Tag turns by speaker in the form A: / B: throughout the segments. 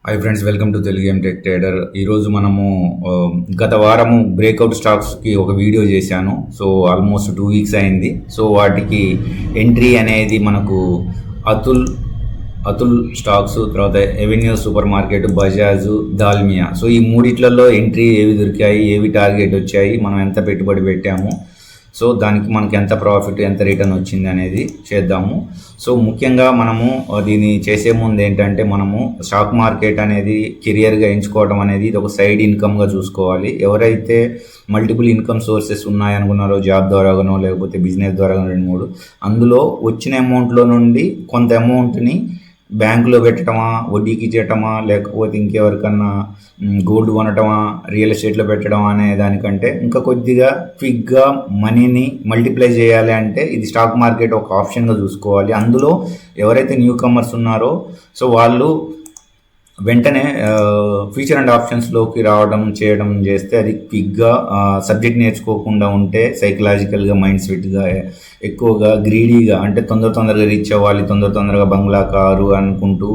A: Hi friends, welcome to Telugu tech trader. ఈరోజు మనము గత వారము బ్రేక్అవుట్ స్టాక్స్కి ఒక వీడియో చేశాను. సో ఆల్మోస్ట్ 2 వీక్స్ అయింది. సో వాటికి ఎంట్రీ అనేది మనకు అతుల్ అతుల్ స్టాక్స్, తర్వాత avenue super market, Bajaj, Dalmia. So ఈ మూడిట్లలో ఎంట్రీ ఏవి దొరికాయి, ఏవి టార్గెట్ వచ్చాయి, మనం ఎంత పెట్టుబడి పెట్టాము, సో దానికి మనకి ఎంత ప్రాఫిట్, ఎంత రిటర్న్ వచ్చింది అనేది చేద్దాము. సో ముఖ్యంగా మనము దీన్ని చేసే ముందు ఏంటంటే, మనము స్టాక్ మార్కెట్ అనేది కెరియర్గా ఎంచుకోవడం అనేది ఇది ఒక సైడ్ ఇన్కమ్గా చూసుకోవాలి. ఎవరైతే మల్టిపుల్ ఇన్కమ్ సోర్సెస్ ఉన్నాయనుకున్నారో, జాబ్ ద్వారాగానో లేకపోతే బిజినెస్ ద్వారాగానో 2-3, అందులో వచ్చిన అమౌంట్లో నుండి కొంత అమౌంట్ని బ్యాంకులో పెట్టడమా, వడ్డీకి ఇచ్చేయటమా, లేకపోతే ఇంకెవరికన్నా గోల్డ్ కొనటమా, రియల్ ఎస్టేట్లో పెట్టడం అనే దానికంటే ఇంకా కొద్దిగా క్విక్గా మనీని మల్టిప్లై చేయాలి అంటే ఇది స్టాక్ మార్కెట్ ఒక ఆప్షన్గా చూసుకోవాలి. అందులో ఎవరైతే న్యూ కమర్స్ ఉన్నారో సో వాళ్ళు వెంటనే ఫ్యూచర్ అండ్ ఆప్షన్స్లోకి రావడం చేయడం చేస్తే అది క్విక్గా, సబ్జెక్ట్ నేర్చుకోకుండా ఉంటే సైకలాజికల్గా, మైండ్ సెట్గా, ఎక్కువగా గ్రీడీగా, అంటే తొందరగా రీచ్ అవ్వాలి, తొందరగా బంగ్లా, కారు అనుకుంటూ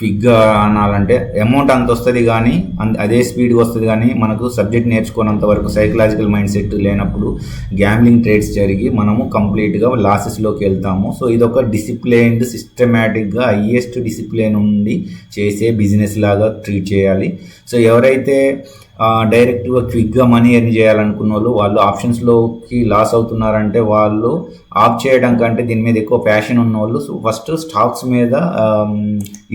A: క్విక్గా అనాలంటే అమౌంట్ అంత వస్తుంది, కానీ అదే స్పీడ్గా వస్తుంది. కానీ మనకు సబ్జెక్ట్ నేర్చుకున్నంత వరకు సైకలాజికల్ మైండ్ సెట్ లేనప్పుడు గ్యాంబ్లింగ్ ట్రేడ్స్ జరిగి మనము కంప్లీట్గా లాసెస్లోకి వెళ్తాము. సో ఇదొక డిసిప్లైన్డ్, సిస్టమేటిక్గా, హైయెస్ట్ డిసిప్లిన్ ఉండి చేసే బిజినెస్ లాగా ట్రీట్ చేయాలి. సో ఎవరైతే డైరెక్ట్గా క్విక్గా మనీ ఎర్న్ చేయాలనుకున్న వాళ్ళు ఆప్షన్స్లోకి లాస్ అవుతున్నారంటే వాళ్ళు ఆఫ్ చేయడం కంటే దీని మీద ఎక్కువ ప్యాషన్ ఉన్న వాళ్ళు ఫస్ట్ స్టాక్స్ మీద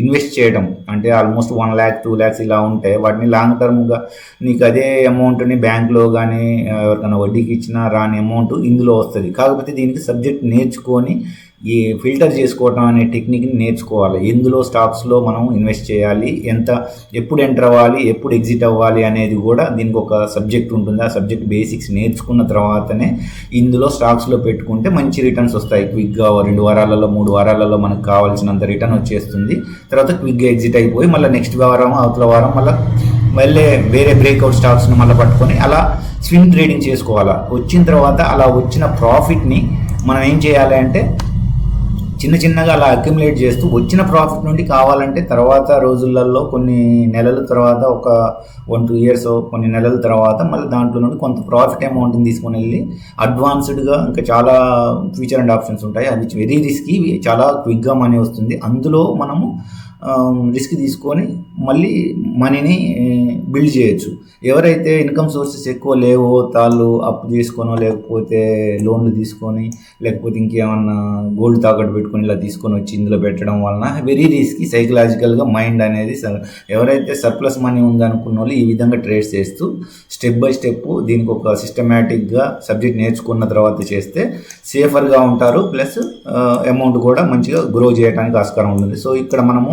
A: ఇన్వెస్ట్ చేయడం, అంటే ఆల్మోస్ట్ 1 lakh 2 lakhs ఇలా ఉంటాయి. వాటిని లాంగ్ టర్మ్గా నీకు అదే అమౌంట్ని బ్యాంక్లో కానీ ఎవరికైనా వడ్డీకి ఇచ్చినా రాని అమౌంట్ ఇందులో వస్తుంది. కాకపోతే దీనికి సబ్జెక్ట్ నేర్చుకొని ఈ ఫిల్టర్ చేసుకోవటం అనే టెక్నిక్ని నేర్చుకోవాలి. ఇందులో స్టాక్స్లో మనం ఇన్వెస్ట్ చేయాలి, ఎప్పుడు ఎంటర్ అవ్వాలి, ఎప్పుడు ఎగ్జిట్ అవ్వాలి అనేది కూడా దీనికి ఒక సబ్జెక్ట్ ఉంటుంది. ఆ సబ్జెక్ట్ బేసిక్స్ నేర్చుకున్న తర్వాతనే ఇందులో స్టాక్స్లో పెట్టుకుంటే మంచి రిటర్న్స్ వస్తాయి. క్విక్గా 2 వారాలలో 3 వారాలలో మనకు కావాల్సినంత రిటర్న్ వచ్చేస్తుంది. తర్వాత క్విక్గా ఎగ్జిట్ అయిపోయి మళ్ళీ నెక్స్ట్ వారం, అవతల వారం మళ్ళీ వేరే బ్రేక్అవుట్ స్టాక్స్ని మళ్ళీ పట్టుకొని అలా స్వింగ్ ట్రేడింగ్ చేసుకోవాలి. వచ్చిన తర్వాత అలా వచ్చిన ప్రాఫిట్ని మనం ఏం చేయాలి అంటే చిన్నగా అలా అక్యుములేట్ చేస్తూ వచ్చిన ప్రాఫిట్ నుండి కావాలంటే తర్వాత రోజులలో కొన్ని నెలల తర్వాత, ఒక 1-2 years, కొన్ని నెలల తర్వాత మళ్ళీ దాంట్లో నుండి కొంత ప్రాఫిట్ అమౌంట్ని తీసుకొని వెళ్ళి అడ్వాన్స్డ్గా ఇంకా చాలా ఫ్యూచర్ అండ్ ఆప్షన్స్ ఉంటాయి. అవి వెరీ రిస్కీ, చాలా క్విక్గా మనీ వస్తుంది. అందులో మనము రిస్క్ తీసుకొని మళ్ళీ మనీని బిల్డ్ చేయొచ్చు. ఎవరైతే ఇన్కమ్ సోర్సెస్ ఎక్కువ లేవో తాళ్ళు అప్పు తీసుకొనో, లేకపోతే లోన్లు తీసుకొని, లేకపోతే ఇంకేమన్నా గోల్డ్ తాకట్టు పెట్టుకొని ఇలా తీసుకొని వచ్చి ఇందులో పెట్టడం వలన వెరీ రిస్కీ, సైకలాజికల్గా మైండ్ అనేది ఎవరైతే సర్ప్లస్ మనీ ఉందనుకున్న వాళ్ళు ఈ విధంగా ట్రేడ్స్ చేస్తూ స్టెప్ బై స్టెప్ దీనికి ఒక సిస్టమేటిక్గా సబ్జెక్ట్ నేర్చుకున్న తర్వాత చేస్తే సేఫర్గా ఉంటారు. ప్లస్ అమౌంట్ కూడా మంచిగా గ్రో చేయడానికి ఆస్కారం ఉంటుంది. సో ఇక్కడ మనము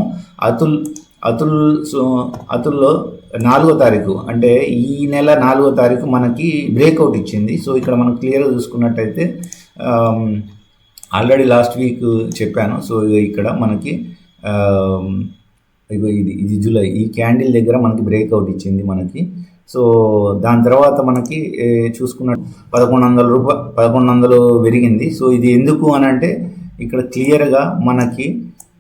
A: అతుల్లో 4వ తారీఖు, అంటే ఈ నెల 4వ తారీఖు మనకి బ్రేక్అవుట్ ఇచ్చింది. సో ఇక్కడ మనం క్లియర్గా చూసుకున్నట్టయితే ఆల్రెడీ లాస్ట్ వీక్ చెప్పాను. సో ఇక్కడ మనకి ఇది జూలై, ఈ క్యాండిల్ దగ్గర మనకి బ్రేక్అవుట్ ఇచ్చింది మనకి. సో దాని తర్వాత మనకి చూసుకున్న 1100 పెరిగింది. సో ఇది ఎందుకు అని అంటే ఇక్కడ క్లియర్గా మనకి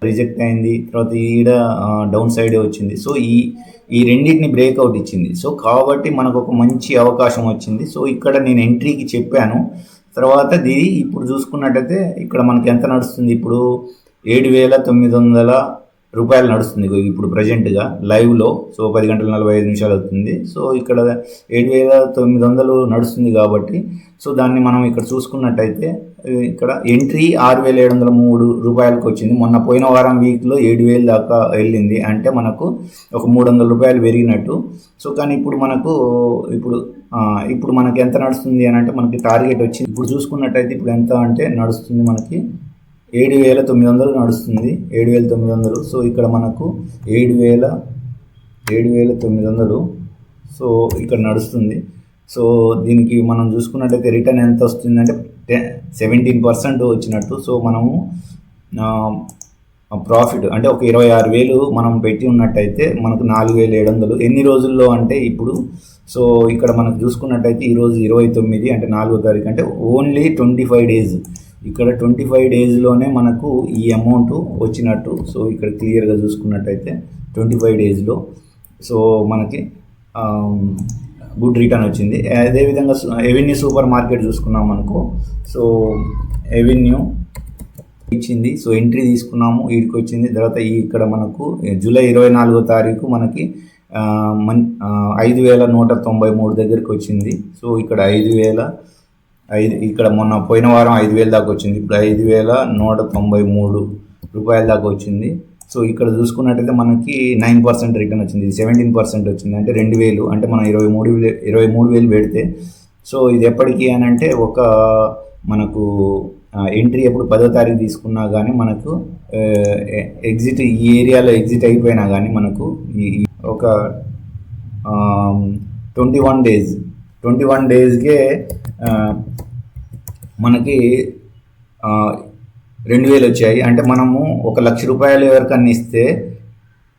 A: రిజెక్ట్ అయింది, తర్వాత ఈడ డౌన్ సైడే వచ్చింది. సో ఈ రెండింటిని బ్రేక్అవుట్ ఇచ్చింది. సో కాబట్టి మనకు ఒక మంచి అవకాశం వచ్చింది. సో ఇక్కడ నేను ఎంట్రీకి చెప్పాను. తర్వాత ఇప్పుడు చూసుకున్నట్టయితే ఇక్కడ మనకి ఎంత నడుస్తుంది, ఇప్పుడు 7,900 రూపాయలు నడుస్తుంది ఇప్పుడు ప్రజెంట్గా లైవ్లో. సో 10:45 అవుతుంది. సో ఇక్కడ 7,900 నడుస్తుంది కాబట్టి సో దాన్ని మనం ఇక్కడ చూసుకున్నట్టయితే ఇక్కడ ఎంట్రీ 6,703 రూపాయలకు వచ్చింది. మొన్న పోయిన వారం వీక్లో 7,000 దాకా వెళ్ళింది, అంటే మనకు ఒక 300 రూపాయలు పెరిగినట్టు. సో కానీ ఇప్పుడు మనకి ఎంత నడుస్తుంది అని అంటే మనకి టార్గెట్ వచ్చింది. ఇప్పుడు చూసుకున్నట్టయితే ఇప్పుడు ఎంత అంటే నడుస్తుంది మనకి 7,900 నడుస్తుంది, 7,900. సో ఇక్కడ మనకు 7,900 సో ఇక్కడ నడుస్తుంది. సో దీనికి మనం చూసుకున్నట్టయితే రిటర్న్ ఎంత వస్తుందంటే 17% వచ్చినట్టు. సో మనము ప్రాఫిట్ అంటే ఒక 26,000 మనం పెట్టి ఉన్నట్టయితే మనకు 4,700 ఎన్ని రోజుల్లో అంటే ఇప్పుడు. సో ఇక్కడ మనకు చూసుకున్నట్టయితే ఈరోజు 29, అంటే 4వ తారీఖు, అంటే ఓన్లీ 25 days ఇక్కడ 25 డేస్లోనే మనకు ఈ అమౌంట్ వచ్చినట్టు. సో ఇక్కడ క్లియర్గా చూసుకున్నట్టయితే 25 డేస్లో సో మనకి గుడ్ రిటర్న్ వచ్చింది. అదేవిధంగా ఎవెన్యూ సూపర్ మార్కెట్ చూసుకున్నాం అనుకో. సో ఎవెన్యూ ఇచ్చింది, సో ఎంట్రీ తీసుకున్నాము, వీడికి వచ్చింది. తర్వాత ఇక్కడ మనకు జూలై 24వ తారీఖు మనకి 5193 దగ్గరికి వచ్చింది. సో ఇక్కడ 5,000 ఇక్కడ మొన్న పోయిన వారం 5,000 దాకా వచ్చింది. ఇప్పుడు 5,193 రూపాయల దాకా వచ్చింది. సో ఇక్కడ చూసుకున్నట్టయితే మనకి 9% రిటర్న్ వచ్చింది. ఇది 17% వచ్చింది, అంటే 2,000, అంటే మనం 23,000 పెడితే. సో ఇది ఎప్పటికీ అని అంటే ఒక మనకు ఎంట్రీ ఎప్పుడు 10వ తారీఖు తీసుకున్నా కానీ మనకు ఎగ్జిట్ ఈ ఏరియాలో ఎగ్జిట్ అయిపోయినా కానీ మనకు ఒక 21 డేస్కే మనకి 2,000 వచ్చాయి. అంటే మనము 1,00,000 రూపాయలు ఎవరికన్నా ఇస్తే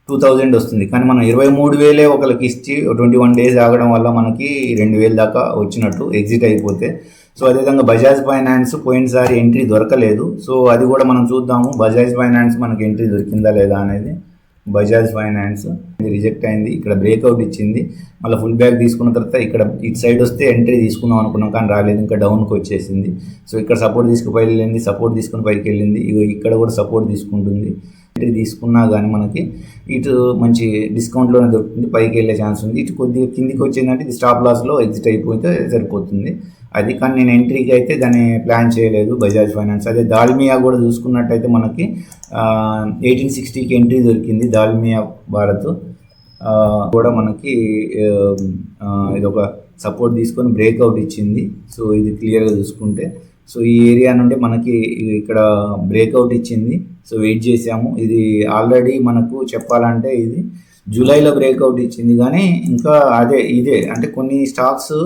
A: 2,000 వస్తుంది, కానీ మనం 23,000 ఒకరికి ఇచ్చి 21 డేస్ ఆగడం వల్ల మనకి 2,000 దాకా వచ్చినట్టు ఎగ్జిట్ అయిపోతే. సో అదేవిధంగా బజాజ్ ఫైనాన్స్ పోయినసారి ఎంట్రీ దొరకలేదు. సో అది కూడా మనం చూద్దాము, బజాజ్ ఫైనాన్స్ మనకి ఎంట్రీ దొరికిందా లేదా అనేది. బజాజ్ ఫైనాన్స్ రిజెక్ట్ అయింది, ఇక్కడ బ్రేక్అవుట్ ఇచ్చింది, మళ్ళీ ఫుల్ బ్యాక్ తీసుకున్న తర్వాత ఇక్కడ ఇటు సైడ్ వస్తే ఎంట్రీ తీసుకుందాం అనుకున్నాం కానీ రాలేదు, ఇంకా డౌన్కి వచ్చేసింది. సో ఇక్కడ సపోర్ట్ తీసుకుని పైకి వెళ్ళింది, సపోర్ట్ తీసుకుని పైకి వెళ్ళింది, ఇక్కడ కూడా సపోర్ట్ తీసుకుంటుంది. ఎంట్రీ తీసుకున్నా కానీ మనకి ఇటు మంచి డిస్కౌంట్లోనే దొరుకుతుంది, పైకి వెళ్ళే ఛాన్స్ ఉంది. ఇటు కొద్దిగా కిందికి వచ్చిందంటే ఇది స్టాప్ లాస్లో ఎగ్జిట్ అయిపోతే సరిపోతుంది అది. కానీ నేను ఎంట్రీకి అయితే దాన్ని ప్లాన్ చేయలేదు బజాజ్ ఫైనాన్స్. అదే దాల్మియా కూడా చూసుకున్నట్టయితే మనకి 1860కి ఎంట్రీ దొరికింది. దాల్మియా భారత్ కూడా మనకి ఇది ఒక సపోర్ట్ తీసుకొని బ్రేక్అవుట్ ఇచ్చింది. సో ఇది క్లియర్గా చూసుకుంటే సో ఈ ఏరియా నుండి మనకి ఇక్కడ బ్రేక్అవుట్ ఇచ్చింది. సో వెయిట్ చేసాము. ఇది ఆల్రెడీ మనకు చెప్పాలంటే ఇది జూలైలో బ్రేక్అవుట్ ఇచ్చింది, కానీ ఇంకా ఇదే అంటే కొన్ని స్టాక్స్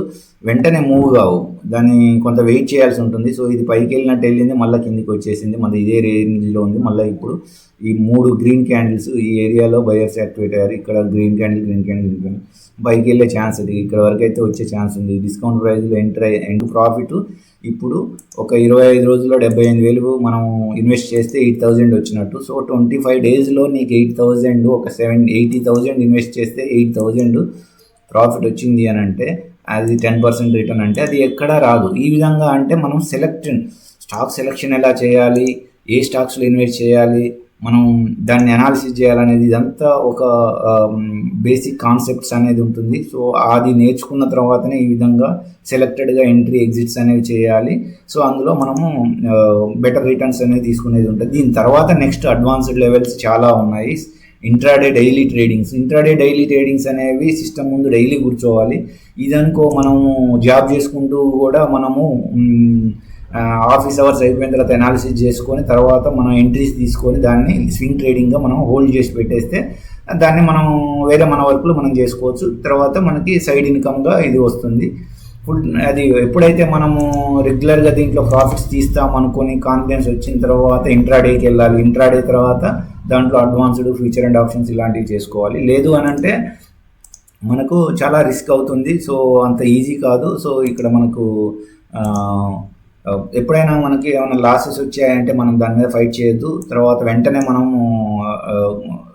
A: వెంటనే మూవ్ కావు, దాన్ని కొంత వెయిట్ చేయాల్సి ఉంటుంది. సో ఇది పైకి వెళ్ళినట్టు వెళ్ళింది, మళ్ళీ కిందికి వచ్చేసింది, మళ్ళీ ఇదే రేంజ్లో ఉంది. మళ్ళీ ఇప్పుడు ఈ 3 గ్రీన్ క్యాండిల్స్ ఈ ఏరియాలో బయర్స్ యాక్టివేట్ అయ్యారు. ఇక్కడ గ్రీన్ క్యాండిల్ పైకి వెళ్ళే ఛాన్స్ ఉంది, ఇక్కడ వరకు అయితే వచ్చే ఛాన్స్ ఉంది. డిస్కౌంట్ ప్రైస్లో ఎండ్ ప్రాఫిట్ ఇప్పుడు ఒక 25 రోజుల్లో 75,000 మనం ఇన్వెస్ట్ చేస్తే 8,000 వచ్చినట్టు. సో 25 డేస్లో నీకు 8,000, ఒక 80,000 ఇన్వెస్ట్ చేస్తే 8,000 ప్రాఫిట్ వచ్చింది అని అంటే అది 10% రిటర్న్. అంటే అది ఎక్కడా రాదు. ఈ విధంగా అంటే మనం స్టాక్ సెలెక్షన్ ఎలా చేయాలి, ఏ స్టాక్స్లో ఇన్వెస్ట్ చేయాలి, మనం దాన్ని అనాలిసిస్ చేయాలనేది ఇదంతా ఒక బేసిక్ కాన్సెప్ట్స్ అనేది ఉంటుంది. సో అది నేర్చుకున్న తర్వాతనే ఈ విధంగా సెలెక్టెడ్గా ఎంట్రీ ఎగ్జిట్స్ అనేవి చేయాలి. సో అందులో మనము బెటర్ రిటర్న్స్ అనేది తీసుకునేది ఉంటుంది. దీని తర్వాత నెక్స్ట్ అడ్వాన్స్డ్ లెవెల్స్ చాలా ఉన్నాయి. ఇంట్రాడే డైలీ ట్రేడింగ్స్ అనేవి సిస్టమ్ ముందు డైలీ కూర్చోవాలి. ఇదనుకో మనము జాబ్ చేసుకుంటూ కూడా మనము ఆఫీస్ అవర్స్ అయిపోయిన తర్వాత అనాలిసిస్ చేసుకొని తర్వాత మనం ఎంట్రీస్ తీసుకొని దాన్ని స్వింగ్ ట్రేడింగ్గా మనం హోల్డ్ చేసి పెట్టేస్తే దాన్ని మనం వేరే మన వర్క్లు మనం చేసుకోవచ్చు. తర్వాత మనకి సైడ్ ఇన్కమ్గా ఇది వస్తుంది. అది ఎప్పుడైతే మనము రెగ్యులర్గా దీంట్లో ప్రాఫిట్స్ తీస్తాం అనుకొని కాన్ఫిడెన్స్ వచ్చిన తర్వాత ఇంట్రాడేకి వెళ్ళాలి. ఇంట్రాడే తర్వాత దాంట్లో అడ్వాన్స్డ్ ఫ్యూచర్ అండ్ ఆప్షన్స్ ఇలాంటివి చేసుకోవాలి. లేదు అని అంటే మనకు చాలా రిస్క్ అవుతుంది. సో అంత ఈజీ కాదు. సో ఇక్కడ మనకు ఎప్పుడైనా మనకి ఏమైనా లాసెస్ వచ్చాయంటే మనం దాని మీద ఫైట్ చేయొద్దు. తర్వాత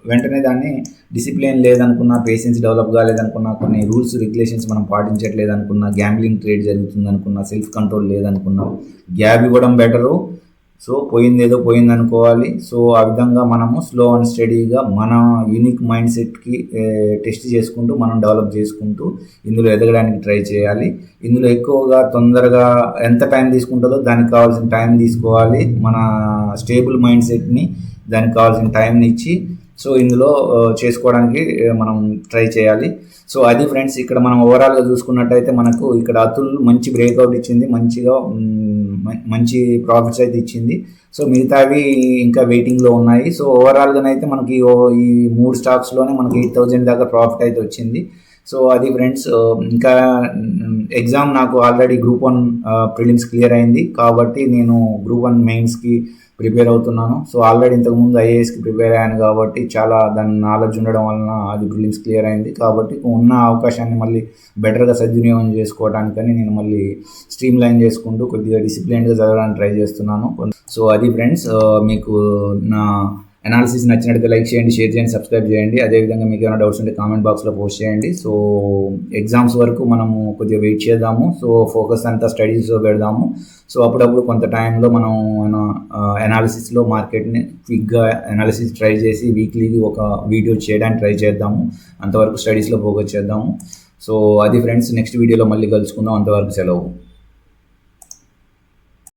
A: వెంటనే దాన్ని డిసిప్లిన్ లేదనుకున్నా, పేషెన్స్ డెవలప్ కాలేదనుకున్నా, కొన్ని రూల్స్ రెగ్యులేషన్స్ మనం పాటించట్లేదు అనుకున్నా, గ్యాంబ్లింగ్ ట్రేడ్ జరుగుతుంది అనుకున్నా, సెల్ఫ్ కంట్రోల్ లేదనుకున్నా గ్యాప్ ఇవ్వడం బెటరు. సో పోయిందేదో పోయింది అనుకోవాలి. సో ఆ విధంగా మనము స్లో అండ్ స్టడీగా మన యూనిక్ మైండ్ సెట్కి టెస్ట్ చేసుకుంటూ మనం డెవలప్ చేసుకుంటూ ఇందులో ఎదగడానికి ట్రై చేయాలి. ఇందులో ఎక్కువగా తొందరగా ఎంత టైం తీసుకుంటుందో దానికి కావాల్సిన టైం తీసుకోవాలి. మన స్టేబుల్ మైండ్ సెట్ని దానికి కావాల్సిన టైంని ఇచ్చి సో ఇందులో చేసుకోవడానికి మనం ట్రై చేయాలి. సో అది ఫ్రెండ్స్, ఇక్కడ మనం ఓవరాల్గా చూసుకున్నట్టయితే మనకు ఇక్కడ అతుల్ మంచి బ్రేక్అవుట్ ఇచ్చింది, మంచి ప్రాఫిట్స్ అయితే ఇచ్చింది. సో మిగతావి ఇంకా వెయిటింగ్లో ఉన్నాయి. సో ఓవరాల్గానైతే మనకి ఈ 3 స్టాక్స్లోనే మనకి 8,000 దాకా ప్రాఫిట్ అయితే వచ్చింది. సో అది ఫ్రెండ్స్. ఇంకా ఎగ్జామ్ నాకు ఆల్రెడీ గ్రూప్ 1 ప్రిలిమ్స్ క్లియర్ అయింది కాబట్టి నేను గ్రూప్ 1 మెయిన్స్కి ప్రిపేర్ అవుతున్నాను. సో ఆల్రెడీ ఇంతకుముందు ఐఏఎస్కి ప్రిపేర్ అయ్యాను కాబట్టి చాలా దాని నాలెడ్జ్ ఉండడం వలన అది ప్రిలిమ్స్ క్లియర్ అయింది. కాబట్టి ఉన్న అవకాశాన్ని మళ్ళీ బెటర్గా సద్వినియోగం చేసుకోవడానికని నేను మళ్ళీ స్ట్రీమ్ లైన్ చేసుకుంటూ కొద్దిగా డిసిప్లిన్డ్గా చదవడానికి ట్రై చేస్తున్నాను. సో అది ఫ్రెండ్స్, మీకు నా అనాలిసిస్ నచ్చినట్లయితే లైక్ చేయండి, షేర్ చేయండి, సబ్స్క్రైబ్ చేయండి. అదేవిధంగా మీకు ఏమైనా డౌట్స్ ఉంటే కామెంట్ బాక్స్లో పోస్ట్ చేయండి. సో ఎగ్జామ్స్ వరకు మనము కొద్దిగా వెయిట్ చేద్దాము. సో ఫోకస్ అంతా స్టడీస్లో పెడదాము. సో అప్పుడప్పుడు కొంత టైంలో మనం అనాలిసిస్లో మార్కెట్ని క్విక్గా అనాలిసిస్ ట్రై చేసి వీక్లీకి ఒక వీడియో చేయడానికి ట్రై చేద్దాము. అంతవరకు స్టడీస్లో ఫోకస్ చేద్దాము. సో అది ఫ్రెండ్స్, నెక్స్ట్ వీడియోలో మళ్ళీ కలుసుకుందాం. అంతవరకు సెలవు.